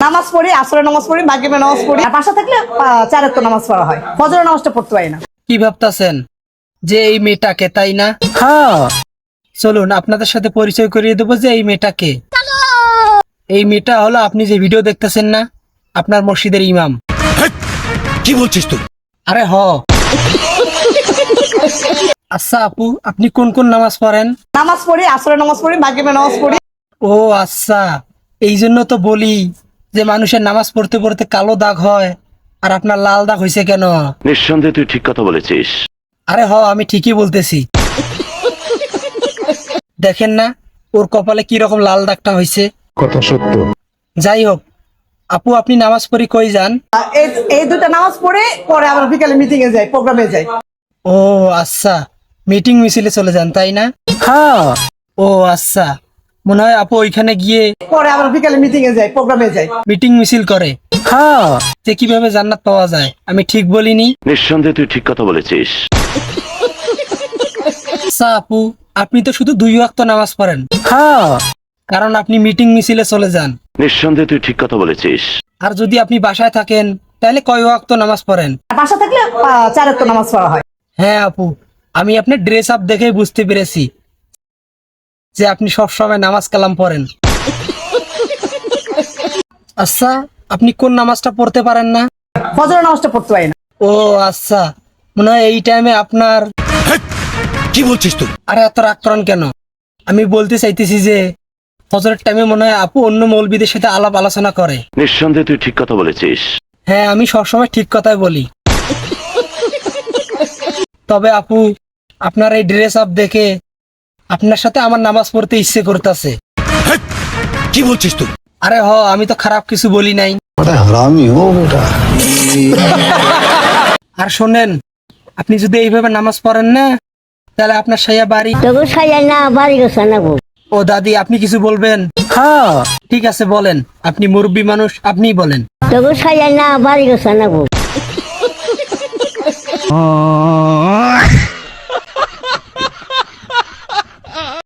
নামাজ পড়ি, আসরের নামাজ পড়ি, মাগরিবের নামাজ পড়ি, আর বাসা থাকলে 4 ওয়াক্ত নামাজ পড়া হয়। ফজরের নামাজটা পড়তে পারি না। কি ভাবতাছেন যে এই মেয়েটাকে, তাই না? হ্যাঁ, চলুন আপনাদের সাথে পরিচয় করিয়ে দেবো যে এই মেয়েটাকে। এই মেয়েটা হলো আপনি যে ভিডিও দেখতেছেন না, আপনার মসজিদের ইমাম। কি বলছিস তুই? আরে আচ্ছা আপু, আপনি কোন কোন নামাজ পড়েন? নামাজ পড়ি, আসরের নামাজ পড়ি, মাগরিবের নামাজ পড়ি। ও আচ্ছা, এই জন্য তো বলি যে মানুষের নামাজ পড়তে পড়তে কালো দাগ হয়, আর আপনার লাল দাগ হয়েছে কেন? নিঃসন্দেহে তুই ঠিক কথা বলেছিস। আরে আমি ঠিকই বলতেছি। দেখেন না ওর কপালে কি রকম লাল দাগটা হয়েছে। কথা সত্য। যাই হোক আপু, আপনি নামাজ পড়ি কই যান? এই দুটা নামাজ পড়ে পরে আবার বিকালে মিটিং এ যাই, প্রোগ্রামে যাই। ও আচ্ছা, মিটিং মিছিলে চলে যান, তাই না? হ্যাঁ, ও আচ্ছা, মনে হয় আপু ওইখানে গিয়ে পরে আবার বিকালে মিটিং এ যাই, প্রোগ্রামে যাই। মিটিং মিছিল করে। হ্যাঁ, যে কিভাবে জান্নাত পাওয়া যায়, আমি ঠিক বলিনি? নিঃসন্দেহে তুই ঠিক কথা বলেছিস। আচ্ছা আপু, আপনি তো শুধু 2 ওয়াক্ত নামাজ পড়েন, হ্যাঁ, কারণ আপনি মিটিং মিছিলে চলে যান। নিঃসন্দেহে তুই ঠিক কথা বলেছিস। আর যদি আপনি বাসায় থাকেন তাহলে কয় ওয়াক্ত নামাজ পড়েন? আর বাসা থাকলে 4 ওয়াক্ত নামাজ পড়া হয়। হ্যাঁ আপু, আমি আপনার ড্রেস আপ দেখেই বুঝতে পেরেছি যে আপনি সব সময় নামাজ কালাম পড়েন। আচ্ছা, আপনি কোন নামাজটা পড়তে পারেন না? ফজরের নামাজটা পড়তে পারি না। ও আচ্ছা, মনে হয় এই টাইমে আপনার। কি বলছিস তুই? আরে এত রাগ করেন কেন? আমি বলতে চাইতেছি যে ফজরের টাইমে মনে হয় আপু অন্য মৌলবীদের সাথে আলাপ আলোচনা করে। নিঃসন্দেহে তুই ঠিক কথা বলেছিস। হ্যাঁ, আমি সবসময় ঠিক কথাই বলি। তবে আপু, আপনার এই ড্রেস আপ দেখে আপনার সাথে আমার নামাজ পড়তে ইচ্ছে করতেছে। কি বলছিস তুই? আরে আমি তো খারাপ কিছু বলি নাই। बड़ा हरामी हो बेटा। আর শোনেন, আপনি যদি এইভাবে নামাজ পড়েন না, তাহলে আপনার সাইয়া বাড়ি। তোকে সাজাই না বাড়ি গেছে না গো। ও দাদি, আপনি কিছু বলবেন? হ্যাঁ, ঠিক আছে বলেন, আপনি মুরব্বী মানুষ, আপনিই বলেন। তোকে সাজাই না বাড়ি গেছে না গো।